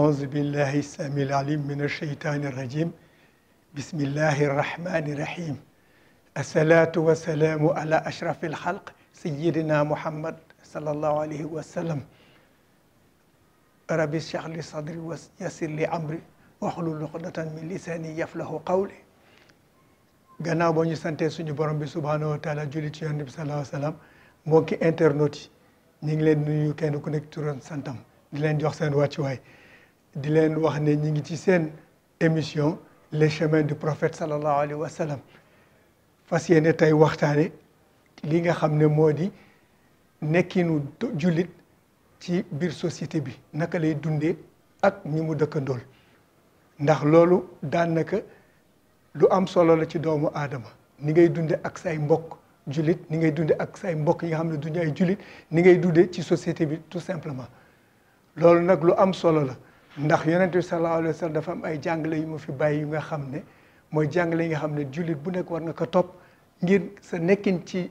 أعوذ بالله السميع العليم من الشيطان الرجيم بسم الله الرحمن الرحيم الصلاة والسلام على أشرف الخلق سيدنا محمد صلى الله عليه وسلم ربي اشرح لي صدري ويسر لي أمري واحلل عقدة من لساني يفقهوا قولي gannaaw boo ñu santee suñu borom bi subhanahu wa taala julli ci yonent bi sallallahu alayhi wa sallam mbokki internautes yi ñu ngi leen nuyu kenn ku nekk turam santam di leen jox seen wàccuwaay di leen wax ne ñu ngi ci seen émission les chemins du prophète sallallahu alayhi wa sallam fas yéene tey waxtaane li nga xam ne moo di nekkinu jullit ci biir société bi naka lay dundee ak ñi mu dëkkandool ndax loolu daanaka lu am solo la ci doomu aadama ni ngay dunde ak say mbokk jullit ni ngay dunde ak say mbokk yi nga xam ne duñu ay jullit ni ngay dunde ci société bi tout simplement loolu nag lu am solo la ndax yonent bi sallallahu alayhi wa sallam dafa am ay jàngale yu ma fi bàyyi yu nga xam ne mooy jàngale yi nga xam ne jullit bu nekk war nga ko topp ngir sa nekkin ci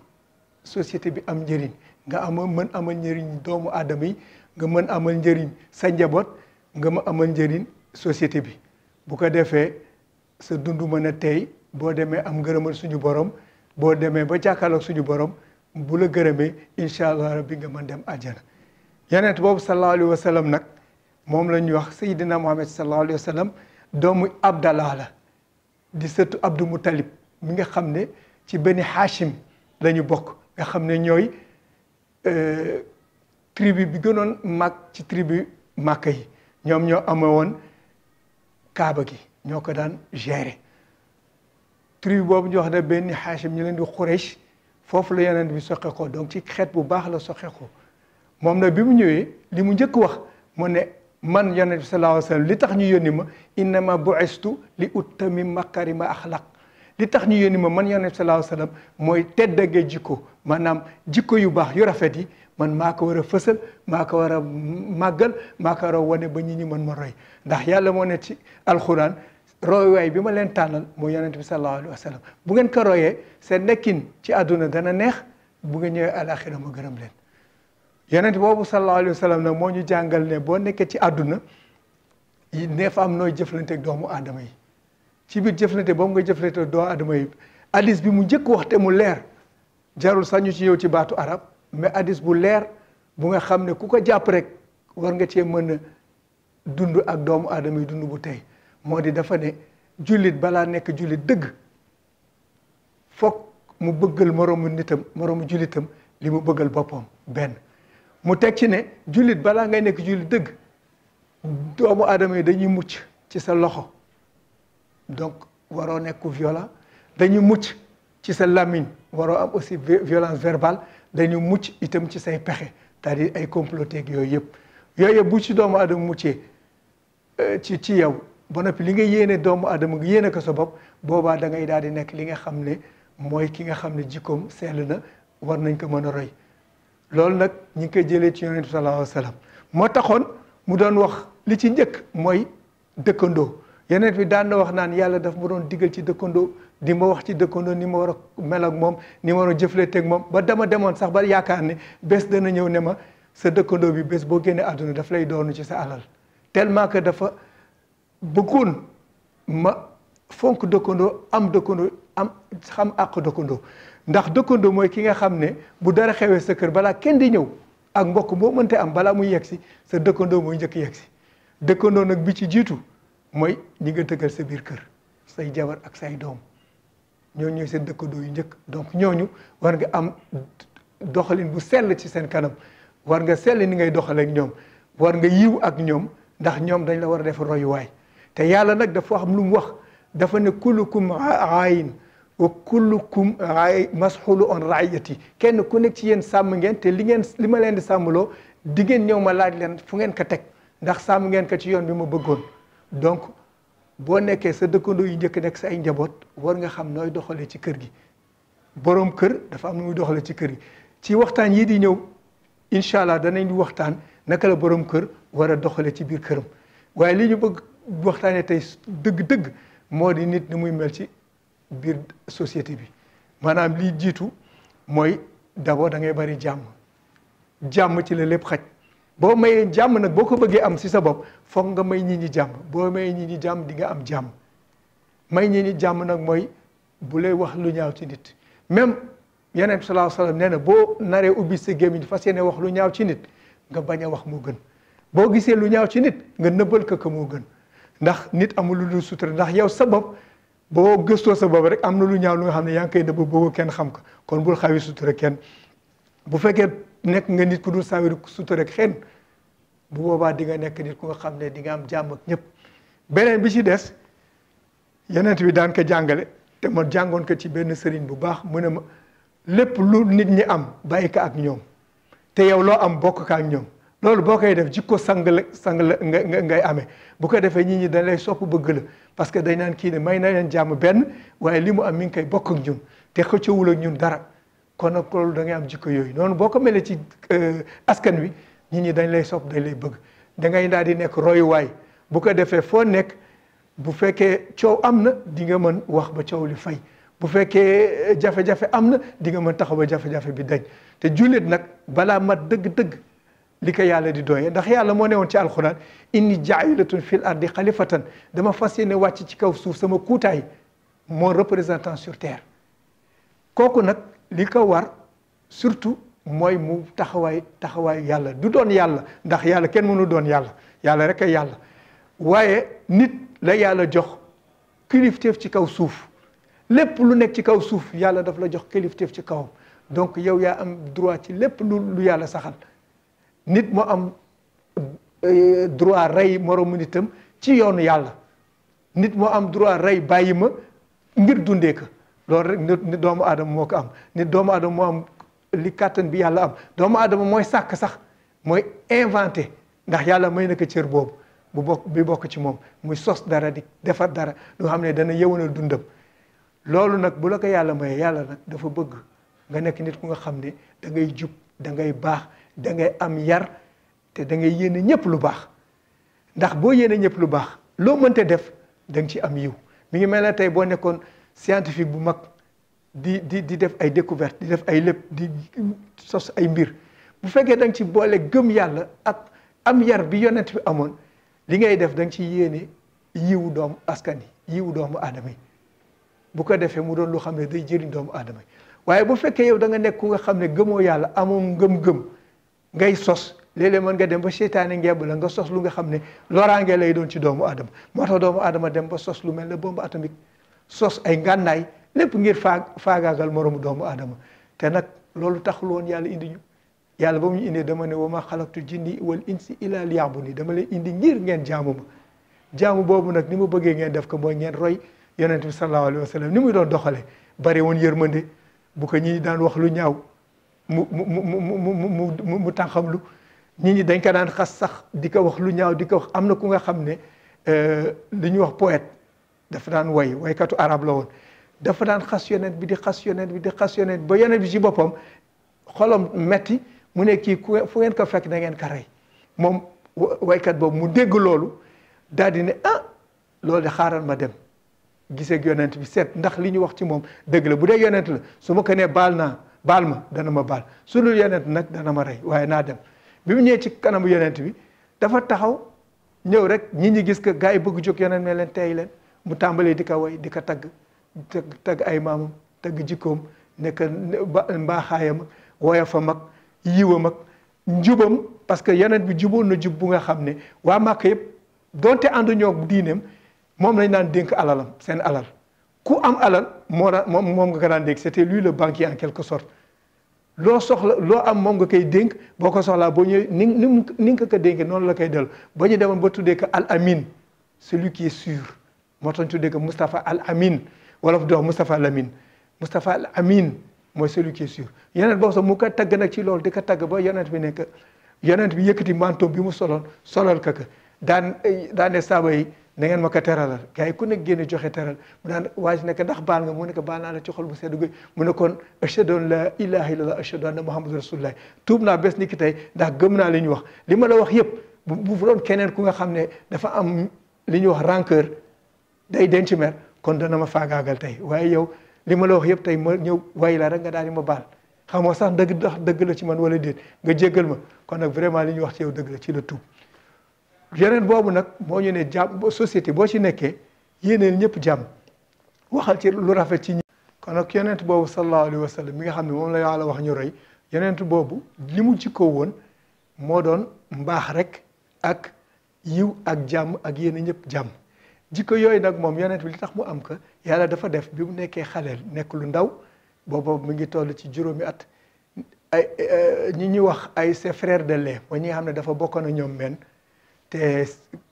société bi am njëriñ nga mën amal njëriñ doomu aadama yi nga mën amal njëriñ sa njaboot nga ma amal njëriñ société bi bu ko defee sa dund mën a tey boo demee am ngërëmal suñu borom boo demee ba jàkkaarloog suñu borom bu la gërëmee incha allah rabbi nga mën dem àjjana yonent boobu sallallahu alayhi wa sallam nag moom la ñuy wax Seydina Muhammad sallallahu alayhi wa sallam doomu Abdallah la di sëtu Abdou Moutalib mi nga xam ne ci Bani Hachim la ñu bokk nga xam ne ñooy tribu bi gënoon mag ci tribu Màkka yi ñoom ñoo amee woon Kaaba gi ñoo ko daan gérer tribu boobu ñu wax ne Bani Hachim ñu leen di Quraysh foofu la yonent bi soqe ko donc ci xeet bu baax la soqe ko moom nag bi mu ñëwee li mu njëkk wax mu ne man yonent bi sallallahu alayhi wa sallam li tax ñu yónni ma innama bu'istu li utammima makarima axlaq li tax ñu yónni ma man yonent bi sallallahu alayhi wa sallam mooy teddage jikko maanaam jikko yu baax yu rafet yi man maa ko war a fësal maa ko war a màggal maa ko war a wane ba ñi mën ma roy ndax yàlla moo ne ci alxuraan roywaay bi ma leen tànnal mooy yonent bi sallallahu alayhi wa sallam bu ngeen ko royee seen nekkin ci àdduna dana neex bu ngeen ñëwee alaxira ma gërëm leen yonent boobu sallallahu alayhi wa sallam nag moo ñu jàngal ne boo nekkee ci àdduna ne fa am nooy jëflante ak doomu aadama yi ci biir jëflante boobu nga jëflante ak doomu aadama yi hadis bi mu njëkk wax te mu leer jarul sax ñu ci ñëw ci baatu arab mais hadis bu leer bu nga xam ne ku ko jàpp rek war nga cee mën a dund ak doomu aadama yi dund bu tey moo di dafa ne jullit balaa nekk jullit dëgg foog mu bëggal moroomu nitam moroomu jullitam li mu bëggal boppam benn mu teg ci ne jullit balaa ngay nekk jullit dëgg doomu aadama yi dañuy mucc ci sa loxo donc waroo nekk violent dañuy mucc ci sa làmmiñ waroo am aussi violence verbale dañuy mucc itam ci say pexe c'est-à-dire ay comploteeg yooyu yëpp bu ci doomu aadama muccee ci yow ba noppi li nga yéene doomu aadama nga yéene ko sa bopp boobaa da ngay daal di nekk li nga xam ne mooy ki nga xam ne jikkoom sell na war nañ ko mën a roy loolu nag ñi ngi koy jëlee ci yonent bi sallallahu alayhi wa sallam moo taxoon mu doon wax li ci njëkk mooy dëkkandoo yonent bi daan na wax naan yàlla daf ma doon digal ci dëkkandoo di ma wax ci dëkkandoo ni ma war a mel ak moom ni ma war a jëflanteeg moom ba dama demoon sax ba yaakaar ne bés dana ñëw ne ma sa dëkkandoo bi bés boo génnee àdduna daf lay doonu ci sa alal tellement que dafa bëggoon ma fonk dëkkandoo am dëkkandoo am xam àq dëkkandoo ndax dëkkandoo mooy ki nga xam ne bu dara xewee sa kër balaa kenn di ñëw ak mbokk boo mënte am balaa muy yegg si sa dëkkandoo mooy njëkk yegg si dëkkandoo nag bi ci jiitu mooy ñi nga dëkkal sa biir kër say jabar ak say doom ñooñu ñooy seen dëkkandoo yu njëkk donc ñooñu war nga am doxalin bu sell ci seen kanam war nga sell ni ngay doxaleek ñoom war nga yiw ak ñoom ndax ñoom dañ la war a def royuwaay te yàlla nag dafa xam lu mu wax dafa ne kullukum aayin wa kullukum masxulu on raayati kenn ku nekk ci yéen sàmm ngeen te li ma leen di sàmmloo di ngeen ñëw ma laaj leen fu ngeen ko teg ndax sàmm ngeen ko ci yoon bi ma bëggoon donc boo nekkee sa dëkkandoo yu njëkk nekk sa ay njaboot war nga xam nooy doxalee ci kër gi boroom kër dafa am nu muy doxalee ci kër gi ci waxtaan yii di ñëw incha allah danañ di waxtaan naka la boroom kër war a doxalee ci biir këram waaye li ñu bëgg waxtaanee tey dëgg-dëgg moo di nit ni muy mel ci biir société bi maanaam lii jiitu mooy d'abord da ngay bari jàmm ci la lépp xaj boo mayee jàmm nag boo ko bëggee am si sa bopp foog nga may nit ñi jàmm boo mayee nit ñi jàmm di nga am jàmm may nit ñi jàmm nag mooy bu lay wax lu ñaaw ci nit même Yonent bi sallallahu alayhi wa sallam nee na boo naree ubbi sa gémmiñ fas yéene wax lu ñaaw ci nit nga bañ a wax moo gën boo gisee lu ñaaw ci nit nga nëbbal ko moo gën ndax nit amul lu dul sutura ndax yow sa bopp boo gëstoo sa bopp rek am na lu ñaaw lu nga xam ne yaa ngi koy nëbb boobu kenn xam ko kon bul xawi sutura kenn bu fekkee nekk nga nit ku dul sawir sutura kenn bu boobaa di nga nekk nit ku nga xam ne di nga am jàmm ak ñëpp beneen bi ci des Yonent bi daan ko jàngale te ma jàngoon ko ci benn sëriñ bu baax mu ne ma lépp lu nit ñi am bàyyi ko ak ñoom te yow loo am bokk ko ak ñoom loolu boo koy def jikko sang la ngay amee bu ko defee nit ñi dañ lay sopp bëgg la parce que dañ naan kii ne may na leen jàmm benn waaye li mu am mi ngi koy bokk ak ñun te xëccewul ak ñun dara kon nag loolu da ngay am jikko yooyu noonu boo ko melee ci askan wi nit ñi dañ lay sopp dañ lay bëgg da ngay daal di nekk royuwaay bu ko defee foo nekk bu fekkee coow am na di nga mën wax ba coow li fay bu fekkee jafe-jafe am na di nga mën taxaw ba jafe-jafe bi dañ te jullit nag balaa mat dëgg-dëgg li ko yàlla di doyee ndax yàlla moo ne woon ci alxuraan inni jaa'ilatun fil ardi xalifatan dama fas yéene wàcc ci kaw suuf sama kuutaay mon représentant sur terre kooku nag li ko war surtout mooy mu taxawaayu yàlla du doon yàlla ndax yàlla kenn mënu doon yàlla yàlla rek ay yàlla waaye nit la yàlla jox kilifteef ci kaw suuf lépp lu nekk ci kaw suuf yàlla daf la jox kilifteef ci kawam donc yow yaa am droit ci lépp lu yàlla saxal nit moo am droit rey moromu nitam ci yoonu yàlla nit moo am droit rey bàyyi ma ngir dundee ko loolu rek nit doomu aadama moo ko am nit doomu aadama moo am li kàttan bi yàlla am doomu aadama mooy sàkk sax mooy inventé ndax yàlla may na ko cër boobu bi bokk ci moom muy sos dara di defar dara lu xam ne dana yëwanal dundam loolu nag bu la ko yàlla maye yàlla nag dafa bëgg nga nekk nit ku nga xam ne da ngay jub da ngay baax da ngay am yar te da ngay yéene ñëpp lu baax ndax boo yéene ñëpp lu baax loo mënte def da nga ci am yiw mi ngi mel ne tey boo nekkoon scientifique bu mag di def ay découverte di def ay lépp di sos ay mbir bu fekkee da nga ci boole gëm yàlla ak am yar bi yonent bi amoon li ngay def da nga ci yéene yiwu doomu askan yi yiwu doomu aadama yi bu ko defee mu doon lu xam ne day jëriñ doomu aadama yi waaye bu fekkee yow da nga nekk ku nga xam ne gëmoo yàlla amoo ngëm-ngëm ngay sos léeg-léeg mën nga dem ba seytaane ngeeb la nga sos lu nga xam ne loraange lay doon ci doomu aadama moo tax doomu aadama dem ba sos lu mel ne bombe atomique sos ay ngànnaay lépp ngir faagaagal moroomu doomu aadama te nag loolu taxul woon yàlla indi ñu yàlla ba mu ñu indee dama ne wa ma xalaqtu jinni wal insi illa liya'buduni dama leen indi ngir ngeen jaamu ma jaamu boobu nag ni ma bëggee ngeen def ko mooy ngeen roy yonent bi sallallahu alayhi wa sallam ni muy doon doxale bari woon yërmande bu ko ñi daan wax lu ñaaw mu tànxamlu nit ñi dañ ko daan xas sax di ko wax lu ñaaw di ko wax am na ku nga xam ne li ñuy wax poète dafa daan waykatu arab la woon dafa daan xas yonent bi di xas yonent bi di xas yonent ba yonent bi ci boppam xolam metti mu ne kii fu ngeen ko fekk da ngeen ko rey moom waykat boobu mu dégg loolu daal di ne loolu de xaaral ma dem gisee ak yonent bi seet ndax li ñu wax ci moom dëgg la bu dee yonent la su ma ko nee baal ma dana ma baal su dul yonent nag dana ma rey waaye naa dem bi mu ñëwee ci kanamu yonent bi dafa taxaw ñëw rek ñi gis que gars yi bëgg jóg yonent ne leen tey leen mu tàmbalee di ko way di ko tagg ay maamam tagg jikkoom nekk mbaaxaayam woya fa mag yiwa mag njubam parce que yonent bi juboon na jub bu nga xam ne waa Màkka yëpp donte àndu ñoo diineem moom lañ daan dénk alalam seen alal ku am alal moom nga ko daan dénk c'était lui le banquier en quelque sorte loo soxla loo am moom nga koy dénk boo ko soxlaa boo ñëwee ni nga ko dénkee noonu la koy dellu ba ñu demoon ba tuddee ko al amin celui qui est sûr moo tax ñu tuddee ko Moustapha al amin wolof di wax Moustapha al amin Moustapha al amin mooy celui qui est sûr yonent boobu sax mu ko tagg nag ci loolu di ko tagg ba yonent bi nekk yonent bi yëkkati manteau bi mu solal ko daane saaba yi na ngeen ma ko teralal gars yi ku nekk génne joxe teral mu daan waa ji nekk ndax baal nga mu nekk baal naa la ci xol bu sedd guy mu ne kon ashhadu an la ilaha illallah ashhadu anna muhammadu rasulullah tuub naa bés ni ki tey ndax gëm naa li ñu wax li ma la wax yëpp bu doon keneen ku nga xam ne dafa am li ñuy wax rancœur day denc mer kon dana ma faagaagal tey waaye yow li ma la wax yëpp tey ma ñëw way la rek nga daal di ma baal xamoo sax dëgg la ci man wala déet nga jéggal ma kon nag vraiment li ñu wax ci yow dëgg la ci la tuub yeneen boobu nag moo ñu ne jàmm société boo ci nekkee yéeneel ñëpp jàmm waxal ci lu rafet ci ñi kon nag yonent boobu sallallahu alayhi wa sallam mi nga xam ne moom la yàlla wax ñu roy yonent boobu li mu jikkoo woon moo doon mbaax rek ak yiw ak jàmm ak yéene ñëpp jàmm jikko yooyu nag moom yonent bi li tax mu am ko yàlla dafa def bi mu nekkee xaleel nekk lu ndaw boobu mu ngi toll ci juróomi at ay ñi ñuy wax ay ses frères de lait mooy ñi nga xam ne dafa bokkoon ak ñoom men te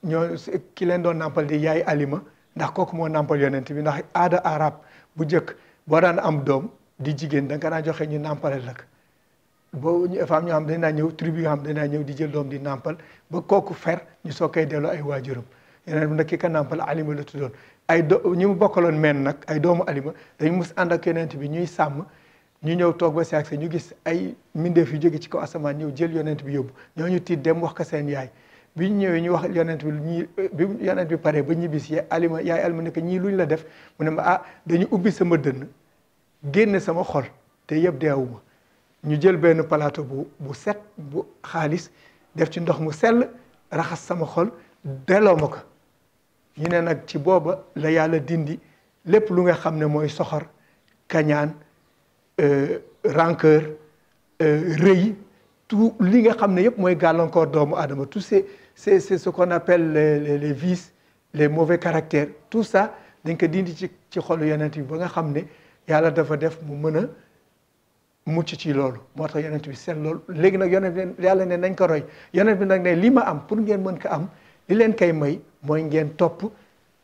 ñoo ki leen doon nampal di yaay alima ndax kooku moo nampal yonent bi ndax aada arab bu njëkk boo daan am doom di jigéen da nga daan joxe ñu nampalal la boo femme ñoo xam dañ naa ñëw tribu yoo xam dañ naa ñëw di jël doom di nampal ba kooku fer ñu soo koy delloo ay waajuram yeneen bi nag ki ka nampal alima la tuddoon ay ñu mu bokkaloon men nag ay doomu alima dañu mus ànd ak yonent bi ñuy sàmm ñu ñëw toog ba si ak ñu gis ay mbindeef yu jóge ci kaw asamaan ñëw jël yonent bi yóbbu ñooñu tiit dem wax ko seen yaay bi ñu ñëwee ñu wax yonent bi ñii bi yonent bi pare ba ñibbis yaay alima ne ko ñii luñ la def mu ne ma ah dañu ubbi sama dënn génne sama xol te yëpp deewuma ñu jël benn plateau bu set bu xaalis def ci ndox mu sell raxas sama xol delloo ma ko ñu ne nag ci booba la yàlla dindi lépp lu nga xam ne mooy soxor kañaan rancœur rëy tout li nga xam ne yëpp mooy gàllankoor doomu aadama tout c'est ce qu'on appelle les vices les mauvais caractères tout ça dañ ko dindi ci xolu yonent bi ba nga xam ne yàlla dafa def mu mën a mucc ci loolu moo tax yonent bi seet loolu léegi nag yonent bi yàlla ne nañ ko roy yonent bi nag ne li ma am pour ngeen mën ko am li leen koy may mooy ngeen topp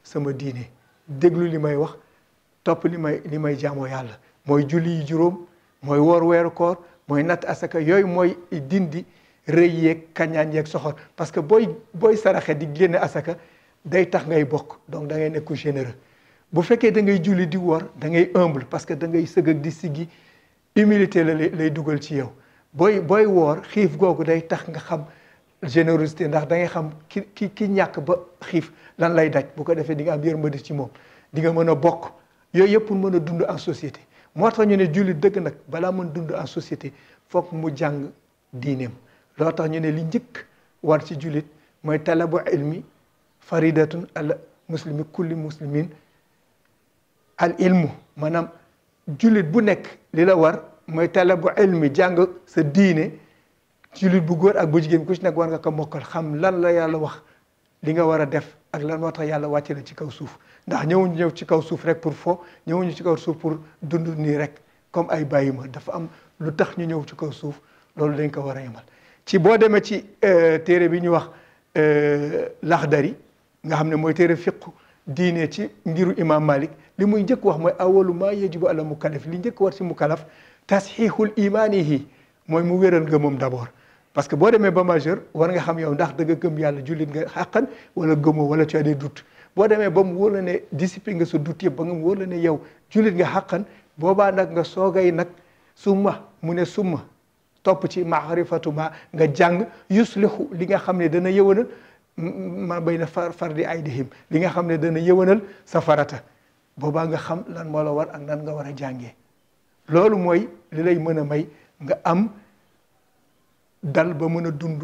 sama diine déglu li may wax topp li may jaamoo yàlla mooy julli yi juróom mooy woor weeru koor mooy natt asaka yooyu mooy dindi rëy yeeg kañaan yeeg soxor parce que booy saraxe di génne asaka day tax ngay bokk donc da ngay nekk généreux bu fekkee da ngay julli di woor da ngay humble parce que da ngay sëg ak di siggi humilité la lay dugal ci yow booy woor xiif googu day tax nga xam générosité ndax da ngay xam ki ñàkk ba xiif lan lay daj bu ko defee di nga am yërmande ci moom di nga mën a bokk yooyu yëpp pour mën a dund en société moo tax ñu ne jullit dëgg nag balaa mën dund en société foog mu jàng diineem loo tax ñu ne li njëkk war ci jullit mooy talabu ilmi faridatun al muslimi kulli muslimin al ilmu maanaam jullit bu nekk li la war mooy talabu ilmi jàng sa diine jullit bu góor ak bu jigéen ku ci nekk war nga ko mokkal xam lan la yàlla wax li nga war a def ak lan moo tax yàlla wàcce la ci kaw suuf ndax ñëw ci kaw suuf rek pour fo ñëwuñu ci kaw suuf pour dund nii rek comme ay bàyyi ma dafa am lu tax ñu ñëw ci kaw suuf loolu dañ ko war a yemal ci boo demee ci téere bi ñu wax Laxdari nga xam ne mooy téere fiqu diine ci ngiru imam Malik li muy njëkk wax mooy awalu ma yajibu ala mukallaf li njëkk war ci mukallaf tasxiixul imaanihi mooy mu wéral ngëmam d'abord parce que boo demee ba majeur war nga xam yow ndax da nga gëm yàlla jullit nga xàqan wala gëmoo wala tu as des doutes boo demee ba mu wóor la ne discipline nga sa doute yëpp ba nga mu wóor la ne yow jullit nga xàqan boobaa nag nga soogay nag summa mu ne summa topp ci maarifatu ma nga jàng yuslihu li nga xam ne dana yëwanal ma bay na fardi aydihim li nga xam ne dana yëwanal sa farata boobaa nga xam lan moo la war ak nan nga war a jàngee loolu mooy li lay mën a may nga am dal ba mën a dund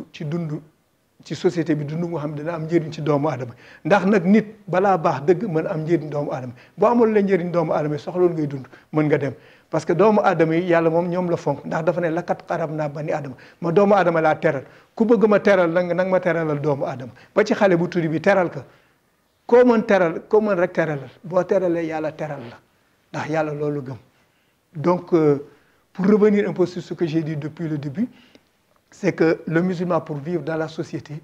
ci société bi dund moo xam ne dana am njëriñ ci doomu aadama ndax nag nit balaa baax dëgg mën a am njëriñ doomu aadama boo amul la njëriñ doomu aadama soxloon ngay dund mën nga dem parce que doomu aadama yi yàlla moom ñoom la fonk ndax dafa ne lakat xarab naa bani aadama ma doomu aadama laa teral ku bëgg ma teral nag ma teralal doomu aadama ba ci xale bu tuddi bi teral ka koo mën rek teralal boo teralee yàlla teral la ndax yàlla loolu gëm donc pour revenir un peu sur ce que j'ai dit depuis le début c'est que le musulman pour vivre dans la société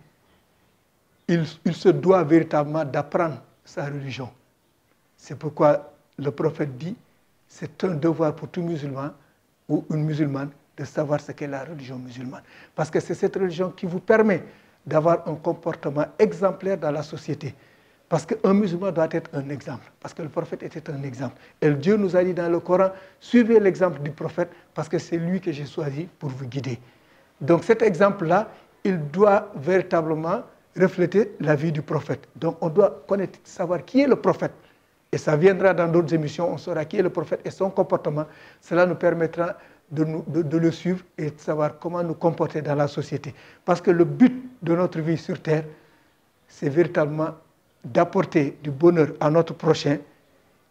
il se doit véritablement d'apprendre sa religion c'est pourquoi le prophète dit c'est un devoir pour tout musulman ou une musulmane de savoir ce qu'est la religion musulmane parce que c'est cette religion qui vous permet d'avoir un comportement exemplaire dans la société parce qu'un musulman doit être un exemple parce que le prophète était un exemple et Dieu nous a dit dans le Coran suivez l'exemple du prophète parce que c'est lui que j'ai choisi pour vous guider donc cet exemple-là il doit véritablement refléter la vie du prophète donc on doit connaître savoir qui est le prophète et ça viendra dans d'autres émissions on saura qui est le prophète et son comportement cela nous permettra de le suivre et de savoir comment nous comporter dans la société. Parce que le but de notre vie sur Terre, c'est véritablement d'apporter du bonheur à notre prochain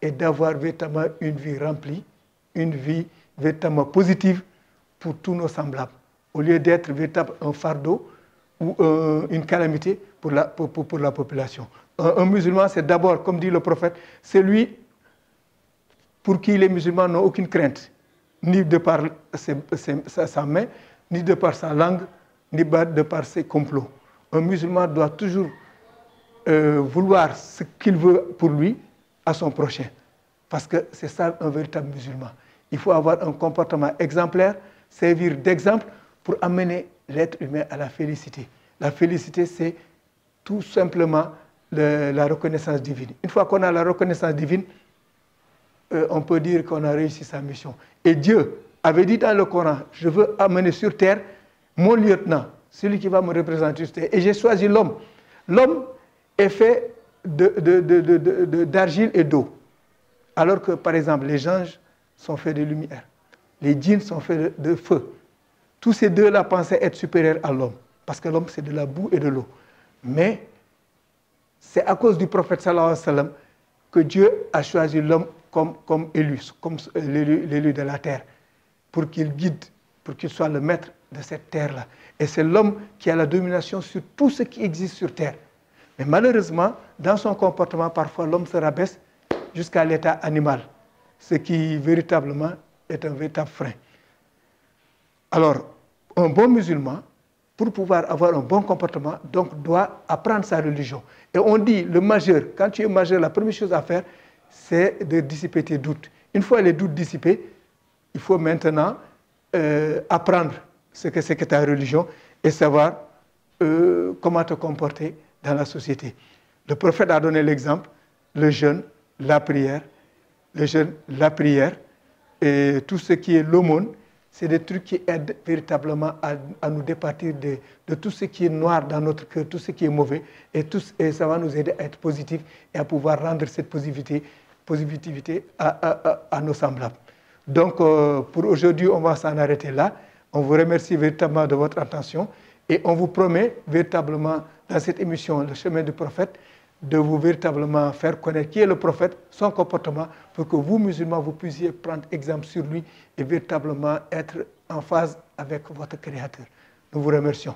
et d'avoir véritablement une vie remplie, une vie véritablement positive pour tous nos semblables, au lieu d'être véritablement un fardeau ou une calamité pour la population. Un musulman, c'est d'abord, comme dit le prophète, celui pour qui les musulmans n'ont aucune crainte, ni de par sa main, ni de par sa langue, ni de par ses complots. Un musulman doit toujours vouloir ce qu'il veut pour lui à son prochain. Parce que c'est ça un véritable musulman. Il faut avoir un comportement exemplaire, servir d'exemple pour amener l'être humain à la félicité. La félicité, c'est tout simplement la reconnaissance divine. Une fois qu'on a la reconnaissance divine, on peut dire qu'on a réussi sa mission. Et Dieu avait dit dans le Coran, je veux amener sur terre mon lieutenant, celui qui va me représenter sur terre. Et j'ai choisi l'homme. L'homme est fait d'argile et d'eau. Alors que, par exemple, les anges sont faits de lumière. Les djinns sont faits de feu. Tous ces deux-là pensaient être supérieurs à l'homme. Parce que l'homme, c'est de la boue et de l'eau. Mais c'est à cause du prophète sallallahu alayhi wa sallam que Dieu a choisi l'homme comme élu, comme l'élu de la terre, pour qu'il guide, pour qu'il soit le maître de cette terre-là. Et c'est l'homme qui a la domination sur tout ce qui existe sur terre. Mais malheureusement, dans son comportement, parfois l'homme se rabaisse jusqu'à l'état animal, ce qui véritablement est un véritable frein. Alors, un bon musulman, pour pouvoir avoir un bon comportement, donc doit apprendre sa religion. Et on dit, le majeur, quand tu es majeur, la première chose à faire, c'est de dissiper tes doutes. Une fois les doutes dissipés, il faut maintenant apprendre ce que c'est que ta religion et savoir comment te comporter dans la société. Le prophète a donné l'exemple, le jeûne, la prière, le jeûne, la prière, et tout ce qui est l'aumône, c'est des trucs qui aident véritablement à nous départir de tout ce qui est noir dans notre cœur, tout ce qui est mauvais, et ça va nous aider à être positifs et à pouvoir rendre cette positivité à nos semblables. Donc, pour aujourd'hui, on va s'en arrêter là. On vous remercie véritablement de votre attention et on vous promet véritablement dans cette émission, Le chemin du prophète, de vous véritablement faire connaître qui est le prophète, son comportement, pour que vous, musulmans, vous puissiez prendre exemple sur lui et véritablement être en phase avec votre Créateur. Nous vous remercions.